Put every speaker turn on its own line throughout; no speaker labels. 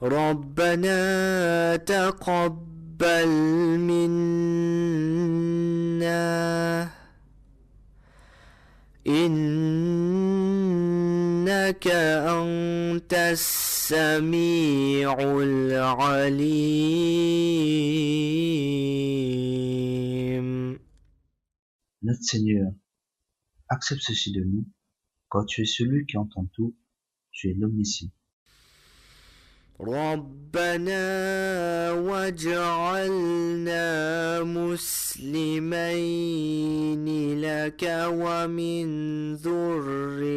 ربنا تقبل منا إنك أنت السميع العليم.
Notre Seigneur, accepte ceci de nous, car tu es celui qui entend tout, tu es l'omniscient.
ربنا واجعلنا مسلمين لك ومن ذريتنا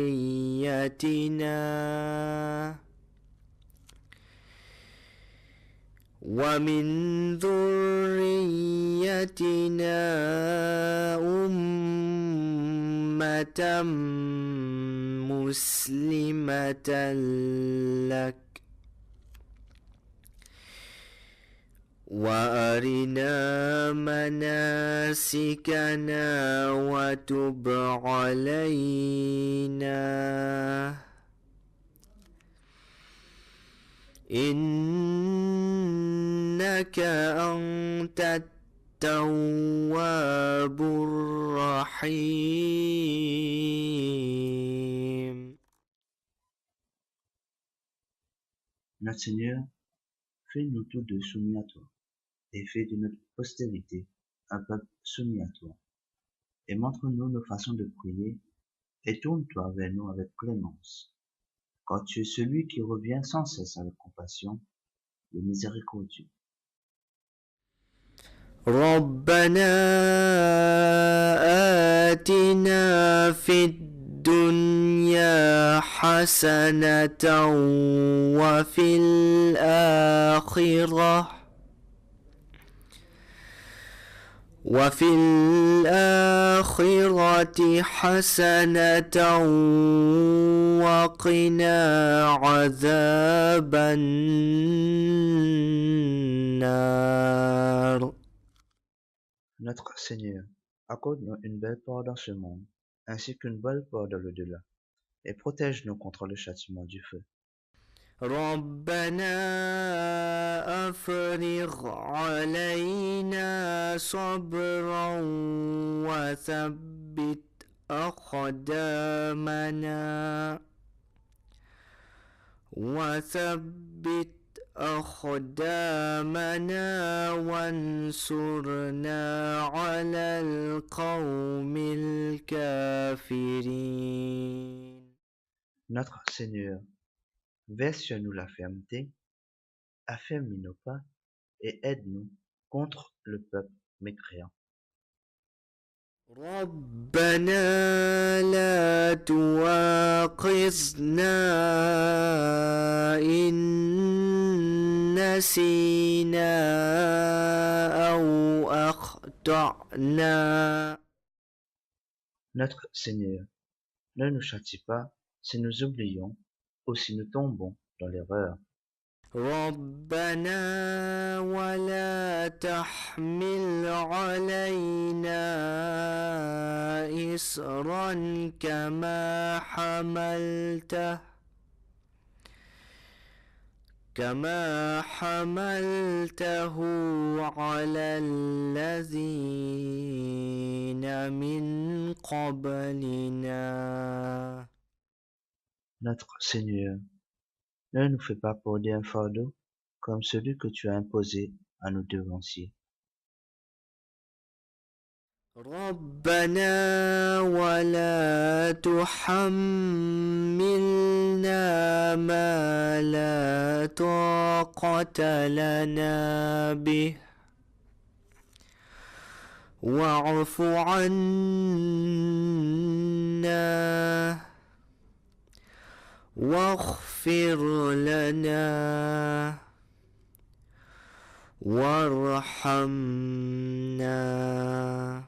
أمة مسلمة لك وأرنا مناسكنا وتب علينا إنك أنت التواب الرحيم.
Notre Seigneur, fais-nous tous deux soumis à toi, et fais de notre postérité un peuple soumis à toi. Et montre-nous nos façons de prier, et tourne-toi vers nous avec clémence, car tu es celui qui revient sans cesse avec compassion, le miséricordieux.
ربنا آتنا في الدنيا حسنة وفي الآخرة حسنة وقنا عذاب النار.
Notre Seigneur, accorde-nous une belle part dans ce monde, ainsi qu'une belle part dans l'au-delà, et protège-nous contre le châtiment du feu.
ربنا أفرغ علينا صبرا وثبت أقدامنا وانصرنا على القوم الكافرين.
Notre Seigneur, verse sur nous la fermeté, affermis nos pas et aide-nous contre le peuple mécréant.
ربنا لا تواخذنا إن نسينا أو أخطأنا.
Notre Seigneur, ne nous châtie pas si nous oublions ou si nous tombons dans l'erreur.
ربنا ولا تحمل علينا إصرا كما حملته على الذين من قبلنا.
Notre Seigneur, ne nous fais pas porter un fardeau comme celui que tu as imposé à nos devanciers.
ربنا ولا تحملنا ما لا طاقة لنا به واعف عنا واغفر لنا وارحمنا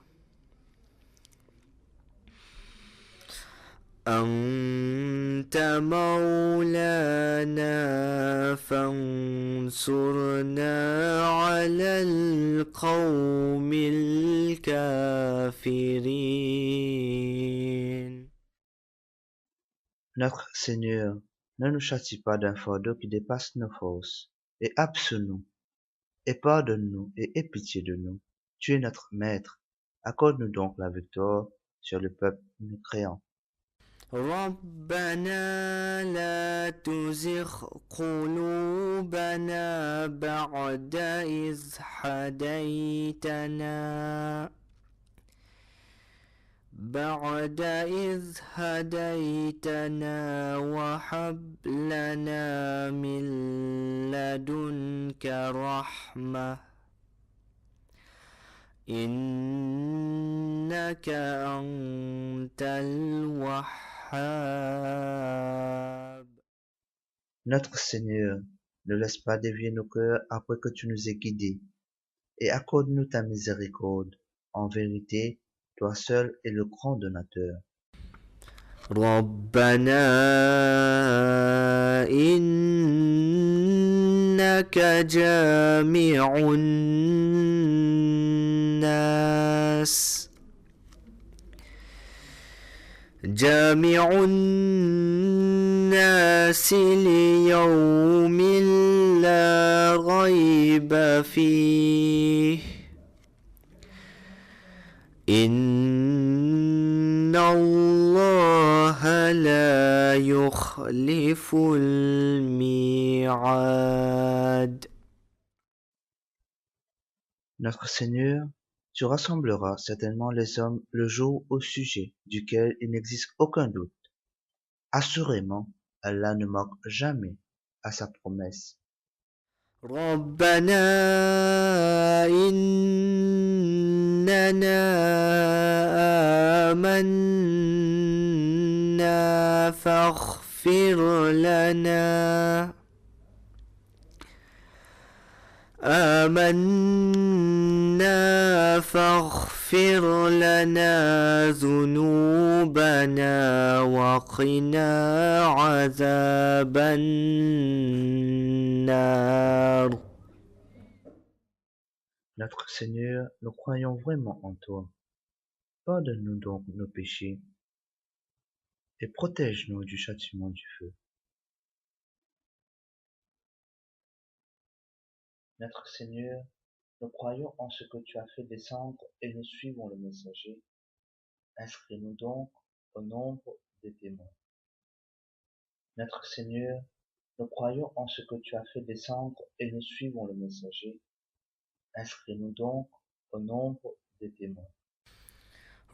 أنت مولانا فانصرنا على القوم الكافرين.
Notre Seigneur, Ne nous châtie pas d'un fardeau qui dépasse nos forces, et absous-nous, et pardonne-nous, et aie pitié de nous. Tu es notre Maître. Accorde-nous donc la victoire sur le peuple mécréant.
ربنا لا تزغ قلوبنا بعد إذ هديتنا وهب لنا من لدنك رحمة إنك أنت الوهاب.
Notre Seigneur, ne laisse pas dévier nos cœurs après que tu nous aies guidés, et accorde-nous ta miséricorde. En vérité, toi seul es le grand donateur.
ربنا إنك جامع الناس ليوم لا ريب فيه إن الله لا يخلف الميعاد.
Notre Seigneur, tu rassembleras certainement les hommes le jour au sujet duquel il n'existe aucun doute. Assurément, Allah ne manque jamais à sa promesse.
ربنا إننا آمنا فاغفر لنا ذنوبنا وقنا عذاب النار.
Notre Seigneur, nous croyons vraiment en toi. Pardonne-nous donc nos péchés et protège-nous du châtiment du feu. Notre Seigneur, nous croyons en ce que tu as fait descendre et nous suivons le messager. Inscris-nous donc au nombre des témoins. Notre Seigneur, nous croyons en ce que tu as fait descendre et nous suivons le messager. Inscris-nous donc au nombre des témoins.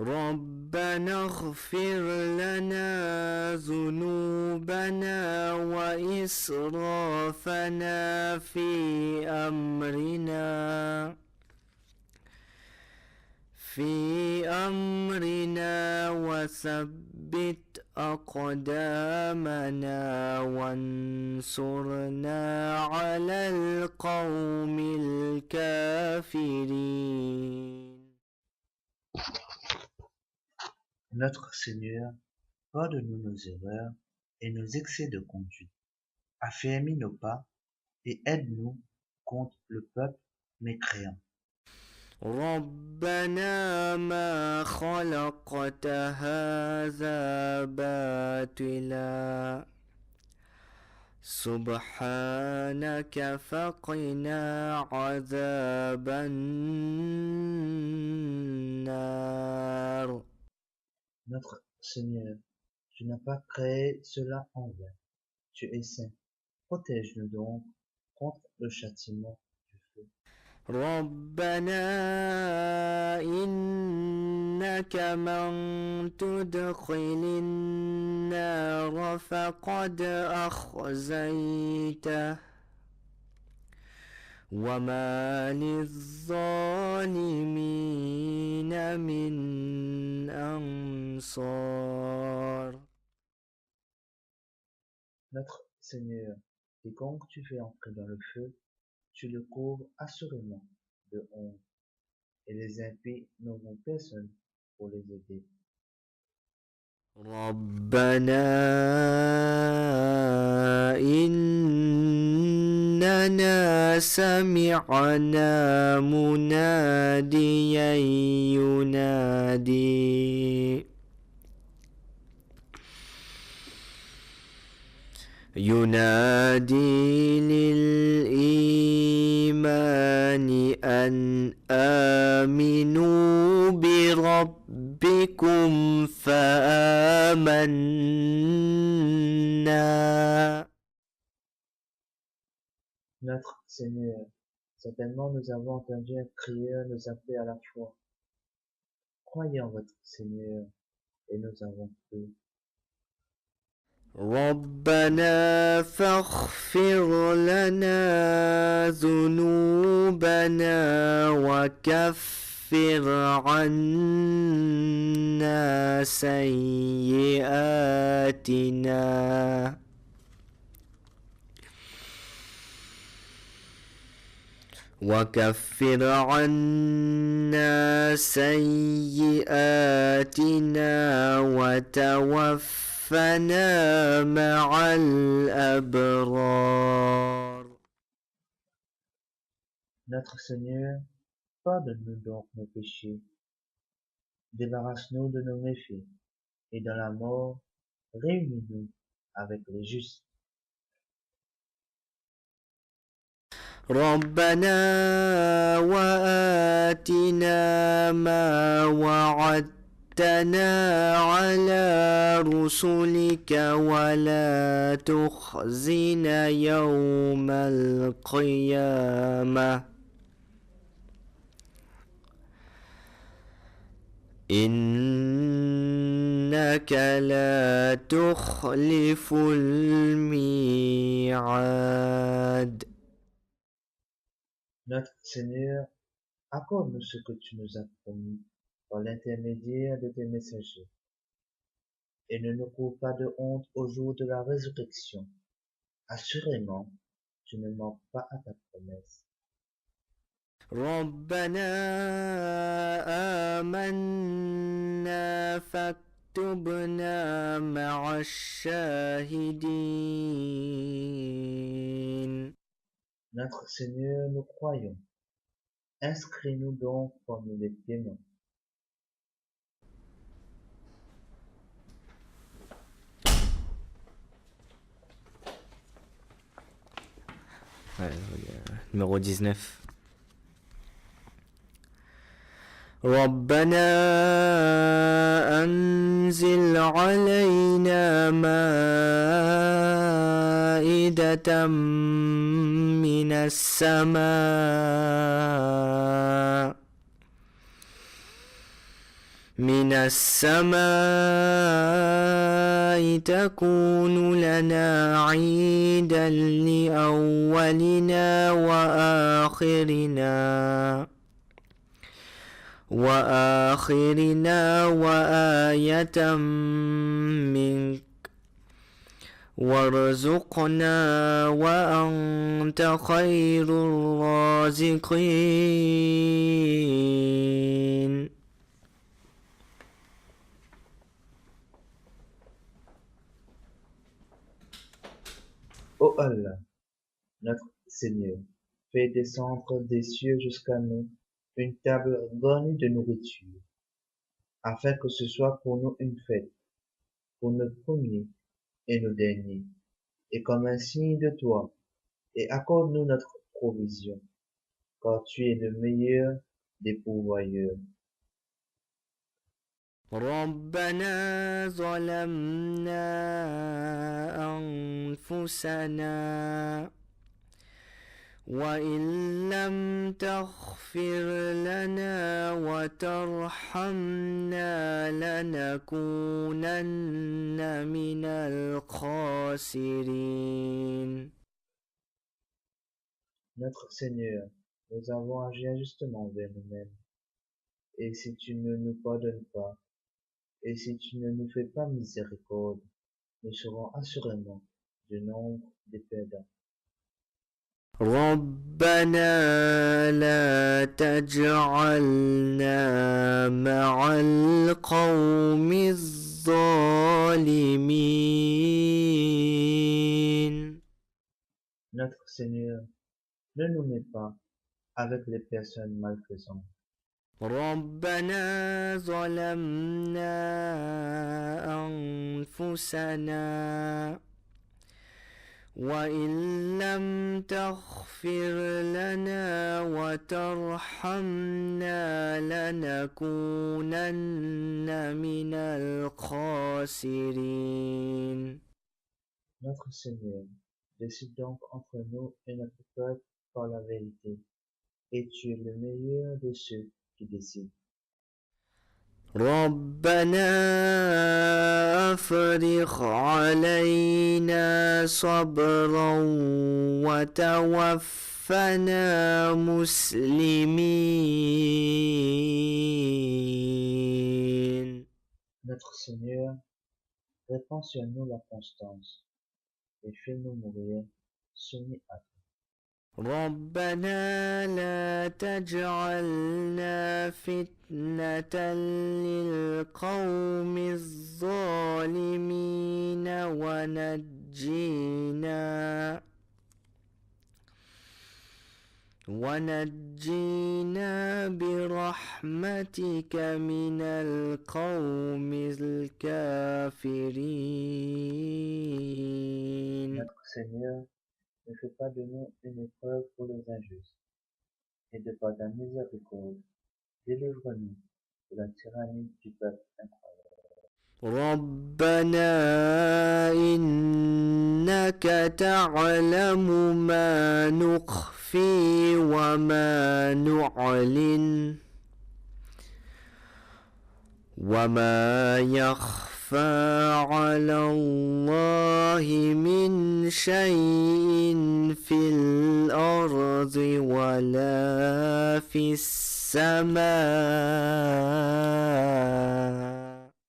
ربنا اغفر لنا ذنوبنا وإسرافنا في أمرنا وثبت أقدامنا وانصرنا على القوم الكافرين.
Notre Seigneur, pardonne-nous nos erreurs et nos excès de conduite. Affermis nos pas et aide-nous contre le peuple mécréant.
ربنا ما خلقت هذا باطلا سبحانك فقنا عذاب النار.
Notre Seigneur, tu n'as pas créé cela en vain. Tu es saint. Protège-nous donc contre le châtiment du feu.
ربنا إنك من تدخل النار فقد أخزيته وما للظالمين من أنصار.
Notre Seigneur, quiconque tu fais entrer dans le feu, tu le couvres assurément de honte, et les impies n'auront personne pour les aider.
ربنا إننا سمعنا مناديا ينادي للإيمان أن آمنوا بربكم فآمنا.
Notre Seigneur, certainement nous avons entendu un crieur nous appeler à la foi. Croyez en votre Seigneur et nous avons cru.
ربنا فاغفر لنا ذنوبنا وكفر عنا سيئاتنا وتوفنا مع الأبرار.
Notre Seigneur, pardonne-nous donc nos péchés, débarrasse-nous de nos méfaits, et dans la mort, réunis-nous avec les justes.
ربنا وآتنا ما وعدتنا على رسلك ولا تخزنا يوم القيامة إنك لا تخلف الميعاد.
Notre Seigneur, accorde-nous ce que tu nous as promis par l'intermédiaire de tes messagers, et ne nous couvre pas de honte au jour de la résurrection. Assurément, tu ne manques pas à ta promesse.
ربنا آمنا فاكتبنا مع الشاهدين.
Notre Seigneur, nous croyons. Inscris-nous donc parmi les témoins.
Numéro 19. ربنا أنزل علينا مائدة من السماء تكون لنا عيدا لأولنا وآخرنا وآية منك وارزقنا وأنت خير الرازقين.
Ô Allah, notre Seigneur, fais descendre des cieux jusqu'à nous une table garnie de nourriture, afin que ce soit pour nous une fête, pour nos premiers et nos derniers, et comme un signe de toi, et accorde-nous notre provision, car tu es le meilleur des pourvoyeurs.
ربنا ظلمنا أنفسنا وإن لم تغفر لنا وترحمنا لنكونن من الخاسرين.
Notre Seigneur, nous avons agi injustement envers nous-mêmes, et si tu ne nous pardonnes pas, et si tu ne nous fais pas miséricorde, nous serons assurément du nombre des perdants.
ربنا لا تجعلنا مع القوم الظالمين.
Notre Seigneur, ne nous mets pas avec les personnes malfaisantes.
ربنا ظلمنا أنفسنا وإن لم تغفر لنا وترحمنا لنكونن من الخاسرين.
Notre Seigneur, décide donc entre nous et notre peuple par la vérité, et tu es le meilleur de ceux qui décident.
ربنا أفرغ علينا صبرا وتوفنا مسلمين.
Notre Seigneur, répands sur nous la constance et fais-nous mourir soumis à toi.
ربنا لا تجعلنا فتنة للقوم الظالمين ونجينا برحمتك من القوم الكافرين.
Notre Seigneur, ne fais pas de nous une épreuve pour les injustes, et de par ta miséricorde, délivre-nous de la tyrannie du peuple incroyable.
ربنا إنك تعلم ما نخفي وما نعلن وما يخفى على الله من شيء في الأرض ولا في السماء.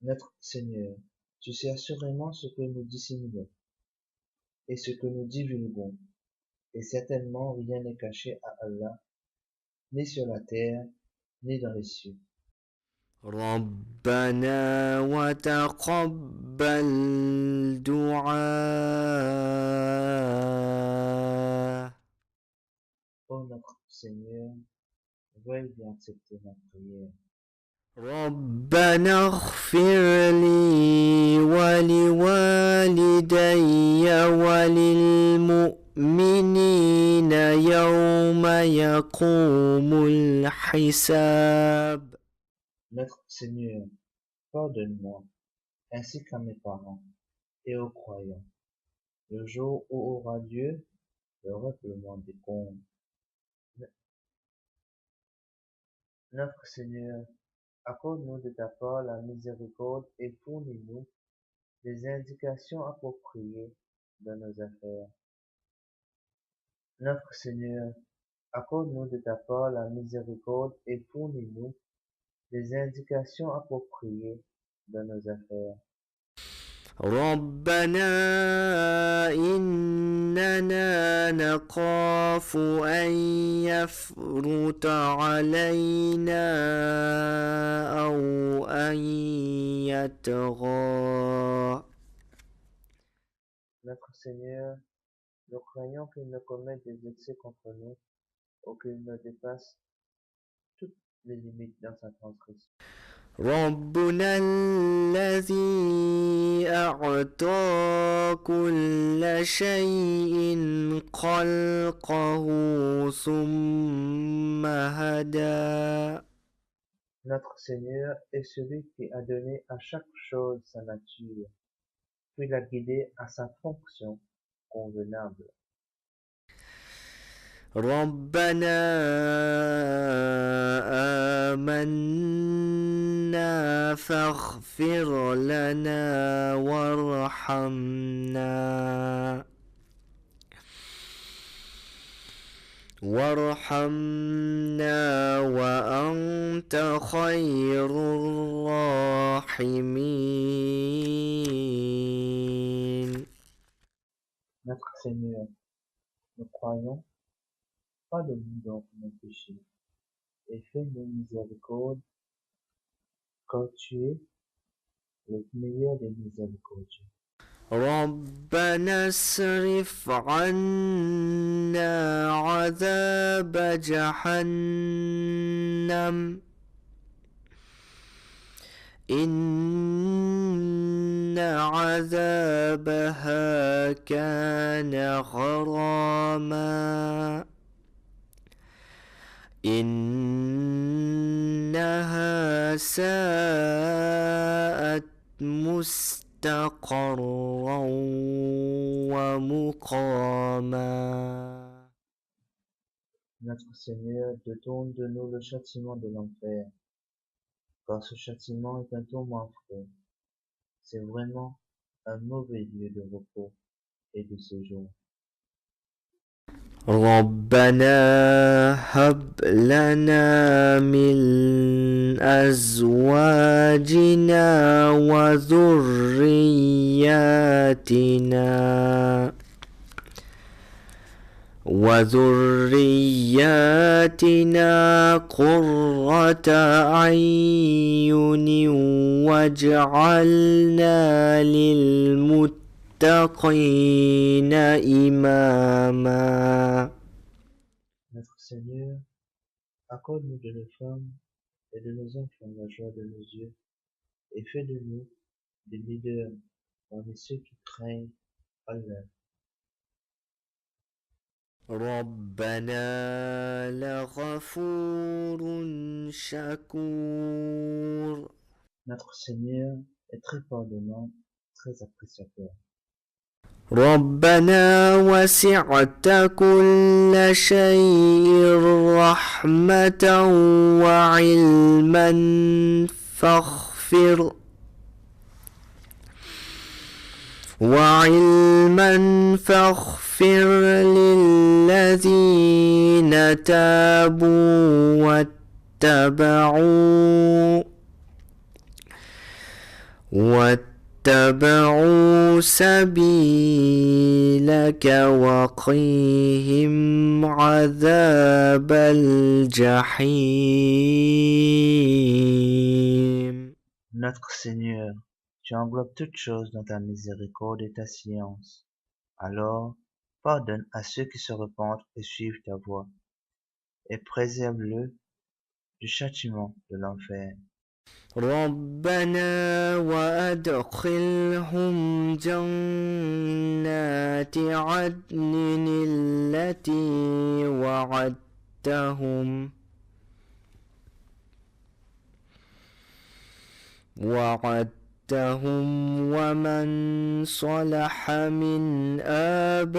Notre Seigneur, tu sais assurément ce que nous dissimulons et ce que nous divulguons, et certainement rien n'est caché à Allah, ni sur la terre, ni dans les cieux.
ربنا وتقبل دعاء.
Ô notre Seigneur, veuille bien accepter ma prière.
ربنا اغفر لي ولوالدي وللمؤمنين يوم يقوم الحساب.
Notre Seigneur, pardonne-moi, ainsi qu'à mes parents et aux croyants, le jour où aura lieu le règlement des comptes. Notre Seigneur, accorde-nous de ta part la miséricorde et fournis-nous des indications appropriées dans nos affaires. Notre Seigneur, accorde-nous de ta part la miséricorde et fournis-nous des indications appropriées dans nos affaires.
ربنا إننا نخاف أن يفرط علينا أو أن يطغى.
Notre Seigneur, nous craignons qu'il ne commette des excès contre nous ou qu'il ne dépasse toutes les limites dans sa transgression.
ربنا الذي أعطى كل شيء خلقه ثم هدى.
Notre Seigneur est celui qui a donné à chaque chose sa nature, puis l'a guidé à sa fonction convenable.
ربنا آمنا فاغفر لنا وارحمنا وأنت خير الراحمين.
Notre Seigneur, nous croyons, pardonne-nous donc nos péchés et fais-nous miséricorde, car tu es le meilleur des miséricordieux.
ربنا اصرف عنا عذاب جهنم إن عذابها كان غراما إنها ساءت مستقرا ومقاما.
Notre Seigneur, détourne de nous le châtiment de l'enfer, car ce châtiment est un tourment affreux. C'est vraiment un mauvais lieu de repos et de séjour.
ربنا هب لنا من أزواجنا وذرياتنا قرة أعين واجعلنا للمتقين إماما.
Notre Seigneur, accorde-nous de nos femmes et de nos enfants la joie de nos yeux, et fais de nous des leaders parmi ceux qui craignent Allah.
ربنا لغفور شكور.
Notre Seigneur est très pardonnant, très appréciateur.
ربنا وسعت كل شيء رحمة وعلما فاغفر للذين تابوا واتبعوا سبيلك وقهم عذاب الجحيم.
Notre Seigneur, tu englobes toutes choses dans ta miséricorde et ta science. Alors, pardonne à ceux qui se repentent et suivent ta voie, et préserve-le du châtiment de l'enfer.
ربنا وأدخلهم جنات عدن التي وعدتهم ومن صلح من آبائهم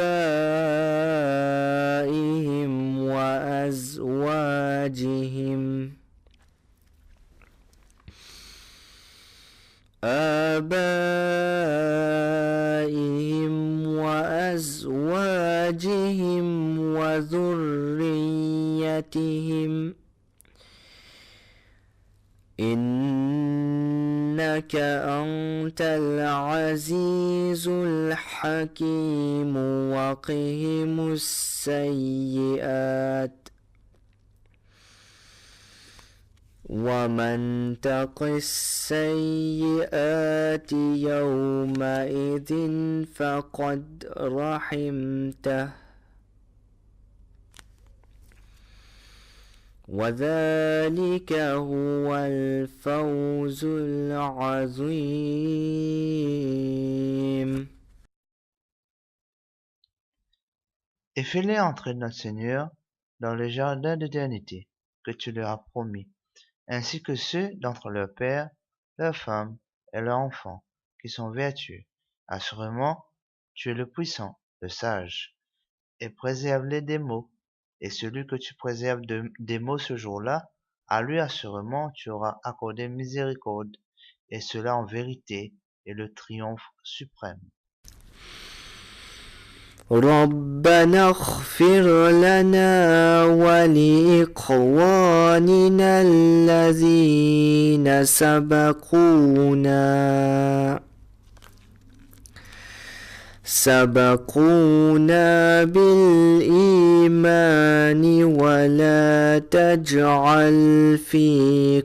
وأزواجهم وذريتهم إنك أنت العزيز الحكيم وقهم السيئات ومن تق السيئات يومئذ فقد رحمته وذلك هو الفوز العظيم.
Et fais-les entrer, notre Seigneur, dans le jardin d'éternité que tu leur as promis, ainsi que ceux d'entre leurs pères, leurs femmes et leurs enfants, qui sont vertueux. Assurément, tu es le puissant, le sage, et préserve-les des maux. Et celui que tu préserves des maux ce jour-là, à lui assurément tu auras accordé miséricorde, et cela en vérité est le triomphe suprême.
ربنا اغفر لنا ولإخواننا الذين سبقونا بالإيمان ولا تجعل في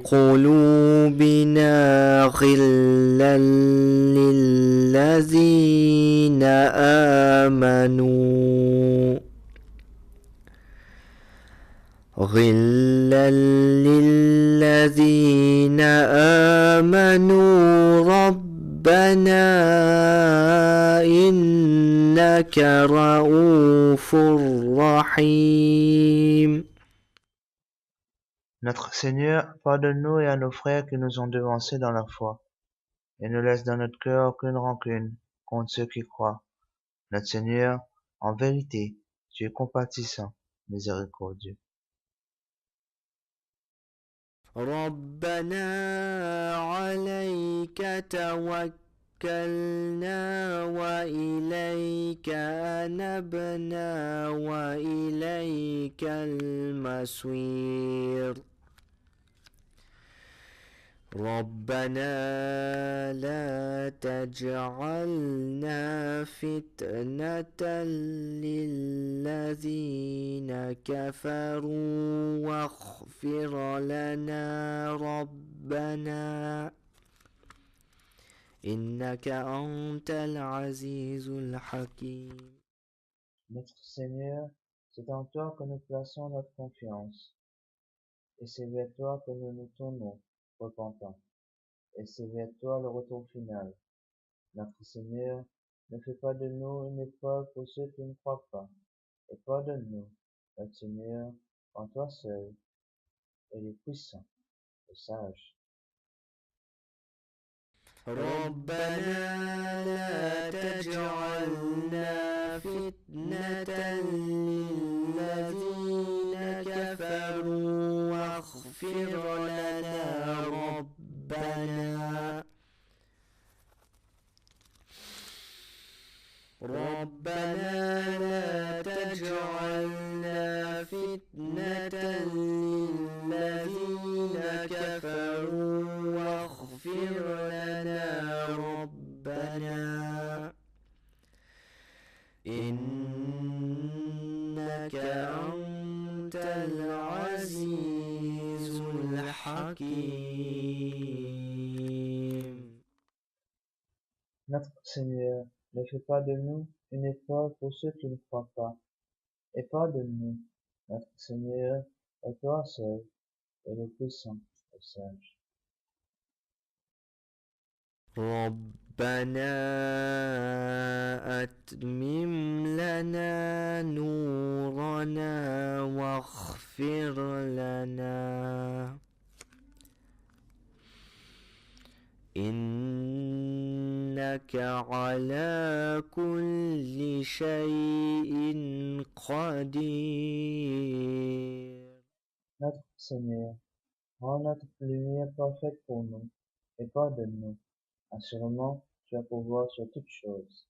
قلوبنا غلا للذين آمنوا غلا للذين آمنوا ربنا إنك رؤوف رحيم.
Notre Seigneur, pardonne-nous et à nos frères qui nous ont devancés dans la foi, et ne laisse dans notre cœur aucune rancune contre ceux qui croient. Notre Seigneur, en vérité, tu es compatissant, miséricordieux.
ربنا عليك توكلنا وإليك أنبنا وإليك المصير. ربنا لا تجعلنا فتنة للذين كفروا واغفر لنا ربنا إنك أنت العزيز الحكيم.
Notre Seigneur, c'est en toi que nous plaçons notre confiance, et c'est vers toi que nous nous tournons, repentants, et c'est vers toi le retour final. Notre Seigneur, ne fais pas de nous une épreuve pour ceux qui ne croient pas, et pardonne-nous, notre Seigneur, en toi seul, et le puissant, le sage.
ربنا لا تجعلنا فتنة للذين كفروا واغفر لنا ربنا ربنا لا تجعلنا فتنة للذين كفروا واغفر لنا ربنا إنك أنت العزيز الحكيم.
Notre Seigneur, ne fais pas de nous une épreuve pour ceux qui ne croient pas, et pardonne-nous, notre Seigneur, et toi seul, et le puissant, le sage.
ربنا أتمم لنا نورنا واغفر لنا إنك على كل شيء قدير.
Notre Seigneur, rends notre lumière parfaite pour nous, et pardonne-nous. Assurément, tu as pouvoir sur toutes choses.